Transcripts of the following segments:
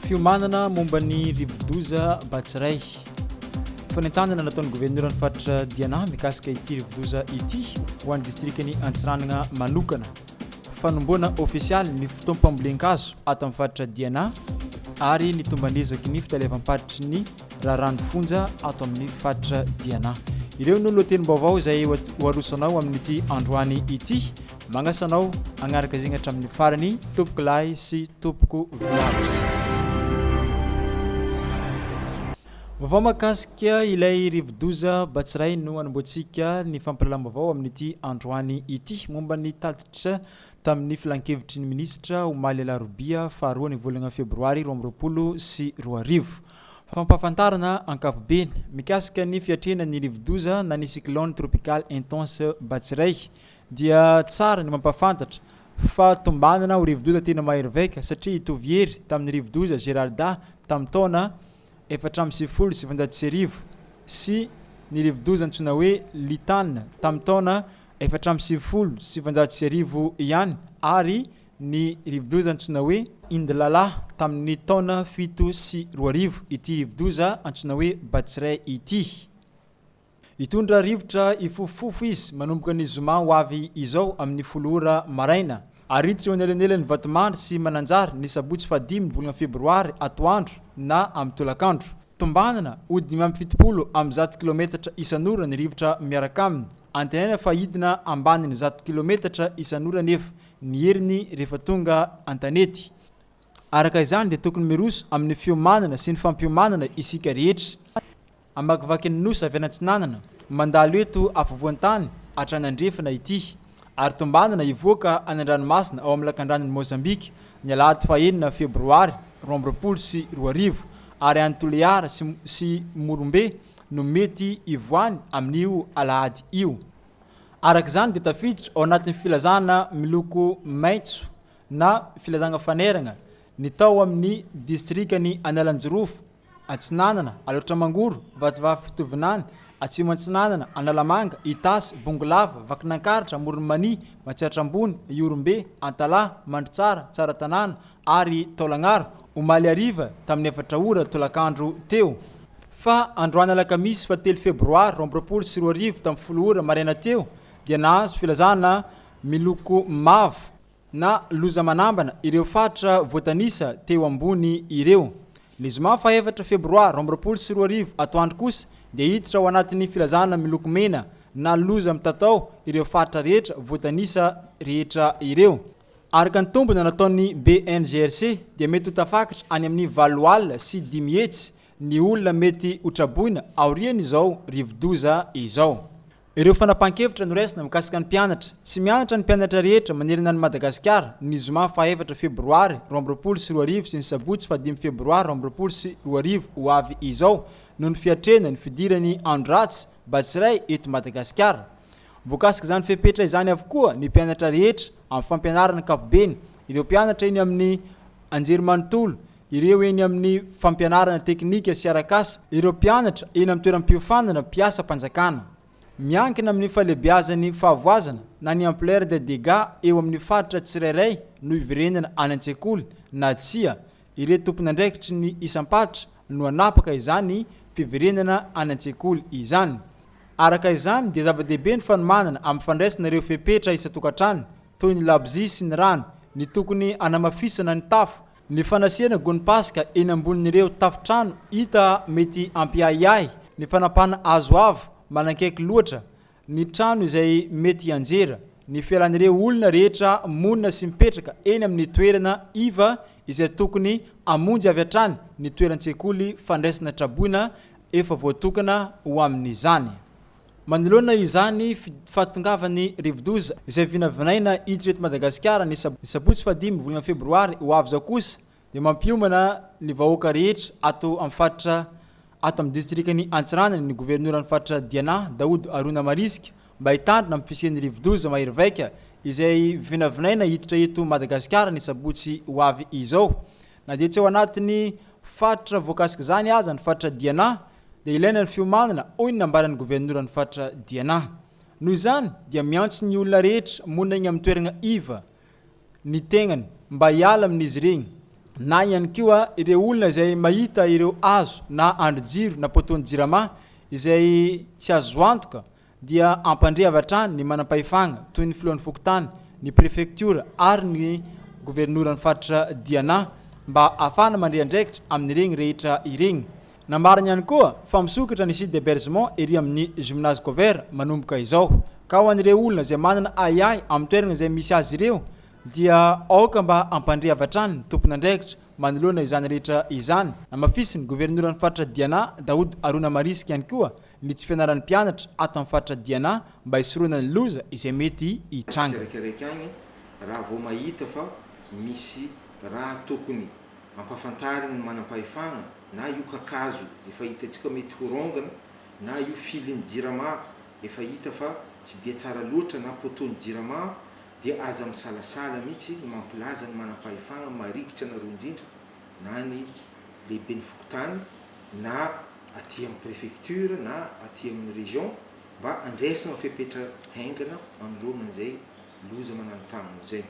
Fiomanana momban'ny rivo-doza batsiray. Fanentanana nataon'ny governoran'ny faritra mikasika ity rivo-doza ity ho an'ny distrikany Antsiranana manokana. Fanombohana ofisialy ny fotoam fambolen-kazo ato amin'ny faritra ary ny Tomban'ezaky ny fitaleavam-paritry ny rarano fonja ato amin'ny faritra Ireo no lohaten'ny Vaovao izay hoarosanao amin'ity androany ity. Magnasanao agnaraka zegny hatramin'ny farany, tompoko lahy sy tompoko vavy. Vaovao makasika ilay rivo-doza batsiray no hanombohatsika ny fahampahalalam-baovao amin'ity androany ity momba ny tatitra tamin'ny filan-kevitry ny ministra omaly alarobia faharoa ny volana febroary 2024. Fampahafantarana ankapobeny mikasika ny fiatrena ny rivo-doza na ny cyclone tropical intense batsiray dia tsara ny mampafantatra fa Tomban'ezaky ho rivo-doza tena maheriveka satria itovy hery tamin'ny rivo-doza Geralda tamin'ny taona 470 sy ny rivo-doza antsoina hoe Litana tamin'ny taona 470 ihany ary ny rivo-doza antsoina hoe Indlala tamin'ny taona 720 ity rivo-doza antsoina hoe batsiray ity. Itondra rivotra ifofofo izy manomboka ny zoma ho avy izao amin'ny folora maraina. Aritra eo anelanelan'ny vatomandry sy mananjary ny sabotsy 5 volana febroary atoandro na amin'ny tolakandro. Tomban'ezaky ho 570 amin'ny 100 km isan'ora ny rivotra miaraka aminy. Antenana fahidina ambanin'ny 100 km isan'ora nefa ny heriny rehefa tonga an-tanety. Araka izany dia tokony miroso amin'ny Fiomanana sy ny fampiomanana isika rehetra. Amakivaky ny nosy avy an'Antsinanana mandalo eto afovoan-tany atranandrefana ity. Ary Tomban'ezaky ivoaka any an-dranomasina ao amin'ny lakan-dranon'ny Mozambika ny alahady 9 febroary 2022 ary any Toliara sy Morombe no mety ivoany amin'io alahady io. Araka izany dia tafiditra ao anatin'ny filazana miloko maitso na filazana fanerana ny tao amin'ny distrikany Analanjirofo, Antsinanana, Alotramangoro, Vatovavy Fitovinany, Atsimo Antsinanana, Analamanga, Itasy, Bongolava, Vakinankaratra, Moronmany, Matsiatrambony, Iorombe, Antala, Mandritsara, Tsaratanana ary Taolagnaro omaly ariva tamin'ny 4 ora tolakandro teo. Fa androany alakamisy 7 febroary 2022 tamin'ny 10 ora maraina teo dia nahazo filazana miloko mavo na loza manambana ireo faritra voatanisa teo ambony ireo. Ny zoma 4 febroary 2022 atoandro kosa dia hiditra ao anatin'ny filazana miloko mena na loza mitatao ireo faritra rehetra voatanisa rehetra ireo. Araka ny tombona nataon'ny BNGRC dia mety ho tafakatra any amin'ny 7 alina sy 10 hetsy ny olona mety hotraboina aorian' izao rivo-doza izao. Ireo fanapahan-kevitra noraisina mikasika ny mpianatra. Tsy mianatra ny mpianatra rehetra manerana ny Madagasikara ny zoma 4 febroary 2022 sy ny sabotsy 5 febroary 2022 ho avy izao noho ny fiatrena ny fidirany androratsy batsiray eto Madagasikara. Voakasika izany fepetra izany avokoa ny mpianatra rehetra amin'ny fampianarana ankapobeny, ireo mpianatra eny amin'ny anjerimanontolo, ireo eny amin'ny fampianarana teknika sy arakasa, ireo mpianatra eny amin'ny toeram-piofanana mpiasa mpanjakana. Miankina amin'ny falebiazan'ny fahavoazana na ny ampleur de dégâts eo amin'ny faritra tsirairay no iverenana any an-tsekoly na tsia, ireo tompon'andraikitry ny isam-paritra no anapaka izany fiverenana any an-tsekoly izany. Araka izany dia zava-dehibe ny fanomanana amin'ny fandraisana ireo fepetra isa-tokantrano toy ny labozia sy ny rano, ny tokony anamafisana ny tafo, ny fanasiana gony pasika eny ambonin'ireo tafotrano hita mety ampiahiahy, ny fanapana azo avo manankaiky loatra, ny trano izay mety anjera, ny fialan'ireo olona rehetra monina sy mipetraka eny amin'ny toerana iva izay tokony amonjy avy hatrany ny toeran-tsekoly fandraisana traboina efa voatokana ho amin'izany. Manoloana izany fahatongavany rivo-doza izay vinavinaina hiditra eto Madagasikara ny sabotsy 5 volana febroary ho avy zao kosa dia mampiomana ny vahoaka rehetra ato amin'ny faritra ato amin'ny distrikany Antsiranana ny governoran'ny faritra Daoud Arona Marisika mba hitandrina amin'ny fisian'ny rivo-doza maheriveka izay vinavinaina hiditra eto Madagasikara ny sabotsy ho avy izao. Na dia tsy ao anatin'ny faritra voakasika izany aza ny faritra dia ilaina ny Fiomanana hoy ny nambaran'ny governoran'ny faritra noho izany dia miantso ny olona rehetra monina iny amin'ny toerana iva ny tegnany mba hiala amin'izy ireny. na ihany koa ireo olona izay mahita ireo azo na andro-jiro na poton'ny jirama izay tsy azo antoka dia ampandriavatra any ny manam-pahefagna toy ny filohan'ny fokontany, ny préfecture ary ny governoran'ny faritra Diana mba afana mandriandraikitra amin'ireny rehetra ireny. Nambarana ihany koa fa misokatra ny site d'hébergement ery amin'ny gymnase couvert manomboka izao. Ka ho an'ireo olona izay manana ayay amin'ny toerana izay misy azy ireo dia aoka mba ampandriavatra any ny tompon'andraikitra manoloana izany rehetra izany. Namafisiny governoran'ny faritra Diana Daoud Arona Marisika ihany koa ny tsy fianaran'ny mpianatra ato amin'ny faritra Diana mba hisoroana ny loza izay mety hitranga. Raha vao mahita fa misy raha tokony ampafantarina ny manam-pahefagna na io kakazo efa hitantsika mety horongana na io filiny jirama efa hita fa tsy dia tsara loatra na poton'ny jirama dia aza misalasala mihitsy ny mampilaza ny manam-pahefagna marikitra na roindrindra na ny lehibe ny fokontany na aty amin'ny préfecture na aty amin'ny région mba andraisana fepetra haingana anoloanan'izay loza mananontany zay.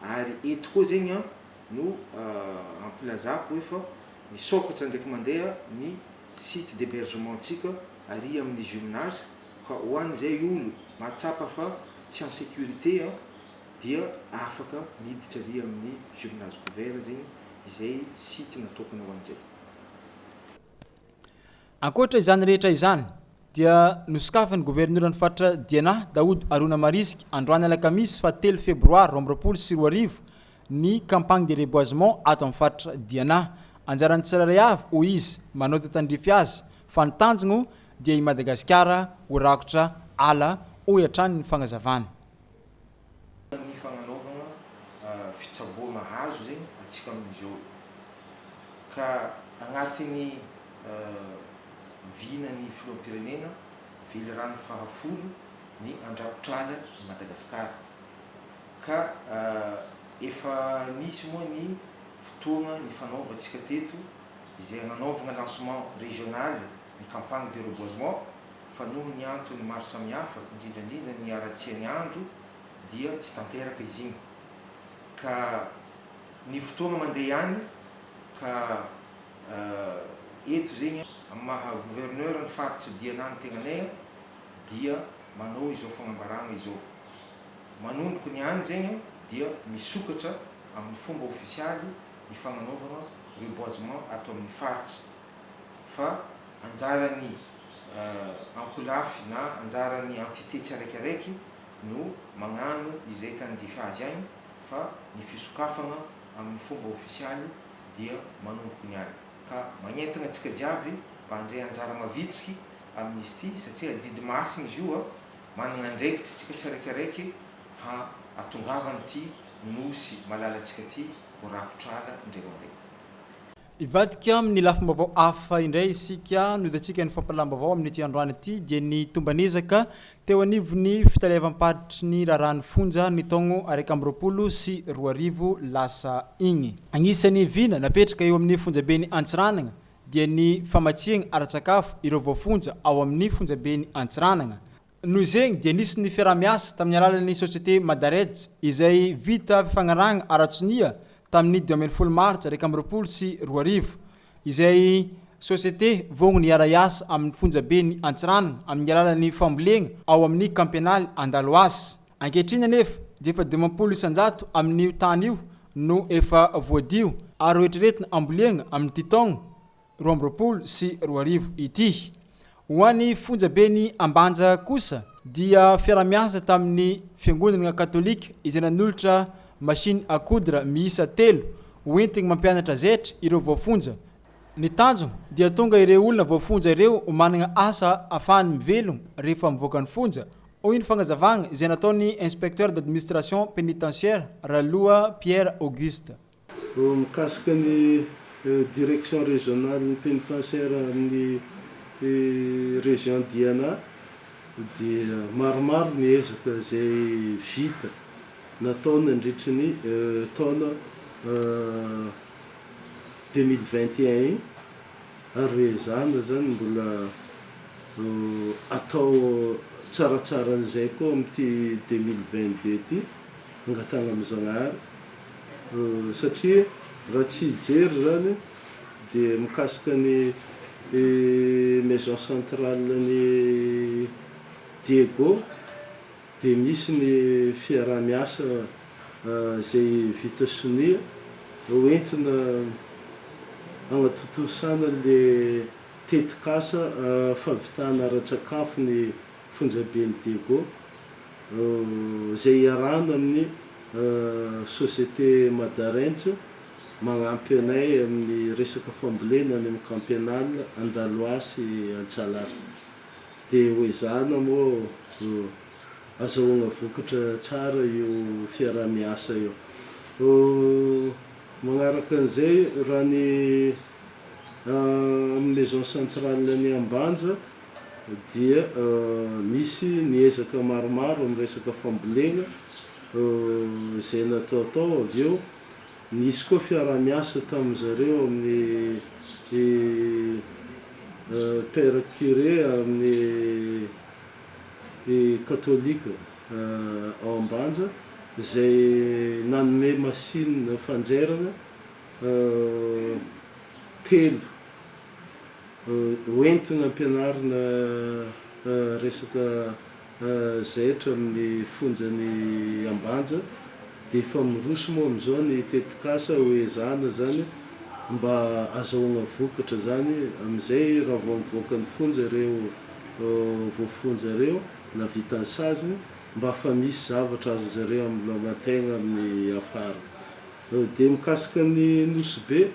Ary eto koa zegny no ampilazako hoe fa misokatra ndraiky mandeha ny site d'hébergement tsika ary amin'ny gymnase ka ho an'izay olo mahatsapa fa tsy en sécurité dia afaka miditra ary amin'ny gymnase couvert zegny izay site natokana ho an'izay. Ankoatra izany rehetra izany dia nosokafan'ny governoran'ny faritra Diana Daoud Arona Marisika androany alakamisy fa 3 febroary 2024 ny campagne de reboisement ato amin'ny faritra Diana. Anjaran'ny tsiraray avy ho izy manao tatandrify azy fa ny tanjogno dia i Madagasikara ho rakotra ala ho iatrany ny fagnazavana. Ny fagnanaovana fitsaboana hazo zegny atsika amin'izao ka agnatin'ny vinany filoham-pirenena vily rano fahafolo ny andrakotr'ala i Madagasikara ka efa nisy moa ny fotoagna ny fanaovantsika teto izay agnanaovana lancement régional ny campagne de reboisement fa noho ny antony maro samihafa indrindrandrindra ny aratsian'ny andro dia tsy tanteraka izy igny ka ny fotoagna mandeha ihany ka eto zegny amin'ny maha gouverneur ny faritra Diana ny tegnanay dia manao izao fagnambarana izao. Manomboka ny any zegny dia misokatra amin'ny fomba ofisialy ny fagnanaovana reboisement ato amin'ny faritra fa anjarany ampilafy na anjarany entité tsiraikiraiky no magnano izay tandrify azy agny fa ny fisokafana amin'ny fomba ofisialy dia manomboka ny any ka magnentana antsika jiaby mba handray anjara mavitriky amin'izy ity satria didy masina izy io manana andraikitra tsika tsiraikiraiky ha atongavany ity nosy malalatsika ty ho rakotr'ala indray mandeha. Ivadika amin'ny lafim-baovao hafa indray isika nodantsika ny fahampahalalam-baovao amin'ny ity androany ity dia ny Tomban'ezaka teo anivony fitaleavam-paritry ny raharahany fonja ny taogno 2024 lasa igny. Agnisan'ny vina napetraka eo amin'ny fonjabeny Antsiranana dia ny famatsiagna ara-tsakafo ireo voafonja ao amin'ny fonjabeny Antsiranana. Noho zegny dia nisy ny fiaramiasa tamin'ny alalan'ny société Madarejy izay vita fifanaragna ara-tsonia tamin'ny 12 martsa 2024 izay société vogno ny ara-iasa amin'ny fonjabeny Antsiranana amin'ny alalan'ny fambolen-kazo ao amin'ny campénal Andaloasy. Ankehitriny anefa dia efa 20 isanjato amin'ny tany io no efa voadio ary rehetraretina ambolena amin'ny titogno 2024 ity. Ho an'ny fonjabeny Ambanja kosa dia fiaramiasa tamin'ny fiangonana katolika izay nanolotra machine à coudre miisa 3 hoentigny mampianatra zaitra ireo voafonja. Ny tanjona dia tonga ireo olona voafonja ireo manana asa afahany mivelogno rehefa mivoaka ny fonja. Hoy ny fagnazavagna izay nataon'ny inspecteur d'administration pénitentiaire Raloa Pierre Auguste. Mikasika ny direction régionale pénitentiaire amin'ny région Diana dia maromaro ny ezaka izay vita nataony nandritra ny taona 2021 ary izany zany mbola atao tsaratsara an'izay koa amin'ity 2022 ty angatana amin'ny Zagnahary satria raha tsy hijery zany dia mikasika ny maison centrale ny Diego dia misy ny fiarah-miasa zay vita sonia hoentina agnatotosana le tetikasa favitana ara-tsakafo ny fonjabeny Diego zay iarahana amin'ny société Madarenja magnampy anay amin'ny resaka fambolena any amin'ny campénal Andaloasy Antsalara dia hoezahana moa azahoana vokatra tsara io fiarah-miasa io. Magnaraka an'izay raha ny maison centrale ny Ambanja dia misy niezaka maromaro amin'ny resaka fambolena zay nataotao avy eo nisy koa fiarah-miasa tamin'izareo amin'ny père curé amin'ny katolika ao Ambanja zay nanome machine fanjairana telo hoentina ampianarina resaka zaitra amin'ny fonjany Ambanja dia efa miroso moa amin'izao ny tetikasa hoezahana zany mba azahoana vokatra zany amin'izay raha vao mivoaka ny fonja ireo voafonja ireo na vitany saziny mba fa misy zavatra azo zareo amilamategna amin'ny afara. Dia mikasika ny Nosy Be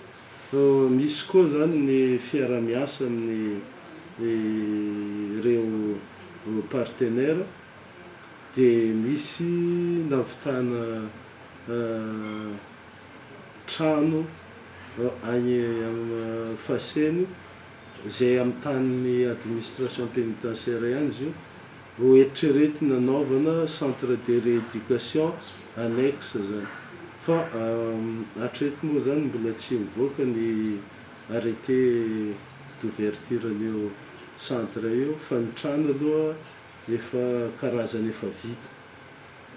misy koa zany ny fiarah-miasa amin'ny ireo partenaire dia misy navitana trano any amin'ny Faseny zay amin'ny tanin'ny administration pénitentiaire ihany izy io ho eritreretina nanaovana centre de rééducation annexe zany fa hatreto moa zany mbola tsy mivoaka ny arrêté d'ouverture an'io centre io fa ny trano aloha efa karazany efa vita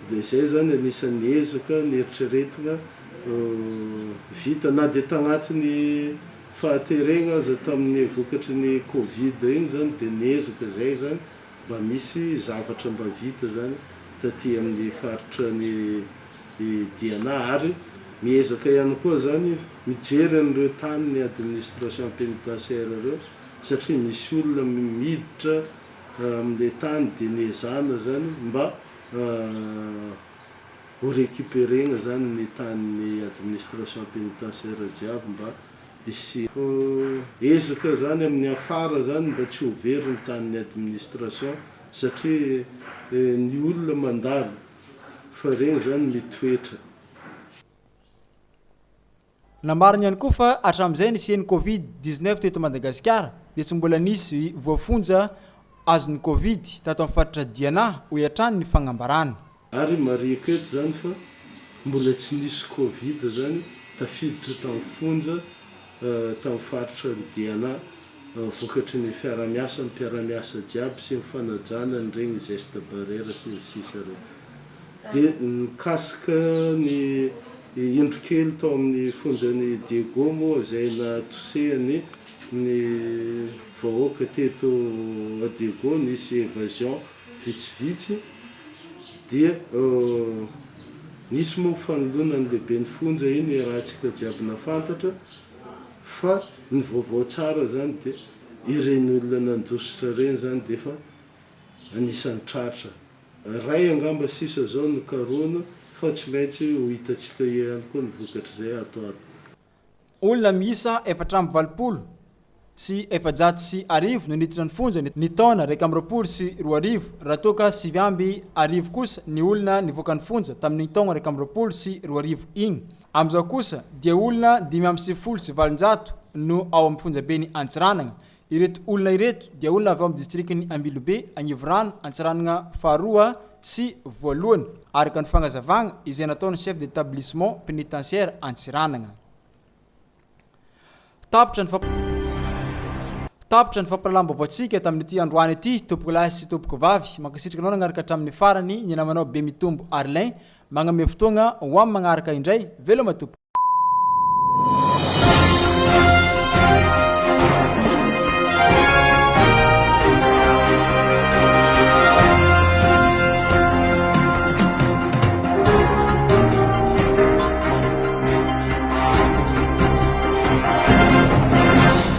dia izay zany anisan'ny ezaka ny eritreretina vita na dia tagnatin'ny fahaterena aza tamin'ny vokatry ny Covid iny zany dia niezaka zay zany mba misy zavatra mba vita zany taty amin'ny faritra ny Diana ary miezaka ihany koa zany mijery an'ireo tany ny administration pénitentiaire ireo satria misy olona miditra amin'le tany dia niezahana zany mba ho récupérena zany ny tanin'ny administration pénitentiaire jiaby mba isy ezaka zany amin'ny afara zany mba tsy ho very ny tanin'ny administration satria ny olona mandalo fa regny zany mitoetra. Namarina ihany koa fa hatramin'izay nisian'ny Covid-19 teto Madagasikara dia tsy mbola nisy voafonja azon'ny Covid tato amin'ny faritra Diana ho iatrany ny fagnambarana. Ary mariako eto zany fa mbola tsy nisy Covid zany tafiditra tamin'ny fonja tamin'ny faritra Diana vokatry ny fiarah-miasa ny mpiarah-miasa jiaby sy mifanajana nyregny geste barrière sy ny sisa reny. Dia mikasika ny indro kely tao amin'ny fonjany Diego moa zay natosehany ny vahoaka teto a Diego nisy évasion vitsivitsy dia nisy moa fanoloana ny lehibe ny fonja iny rahantsika jiaby nafantatra fa ny vaovao tsara zany dia ireny olona nandositra reny zany dia efa anisan'ny tratra ray angamba sisa zao no karona fa tsy maintsy ho hitatsika ihany koa ny vokatra zay ato ato. Olona miisa 420 sy 710 no niditra ny fonja ny taona 120 sy 2000 raha toka 720 kosa ny olona nivoaka ny fonja tamin'ny taona 120 sy 2000 igny. Amin'izao kosa dia olona 590 sy 700 no ao amin'ny fonjabeny Antsiranana. Ireto olona ireto dia olona avy ao amin'ny distriktin'ny Ambilobe, Angivrano, Antsiranana faharoa sy voalohany araka ny fagnazavagna izay nataon'ny chef d'établissement pénitentiaire Antsiranana. Tapitra ny fampahalalam-baovao tamin'ity androany ity tompoko lahy sy tompoko vavy mankasitraka anao nagnaraka hatramin'ny farany ny namanao be mitombo Arlin magname fotoagna ho amin'ny magnaraka indray veloma tompoko.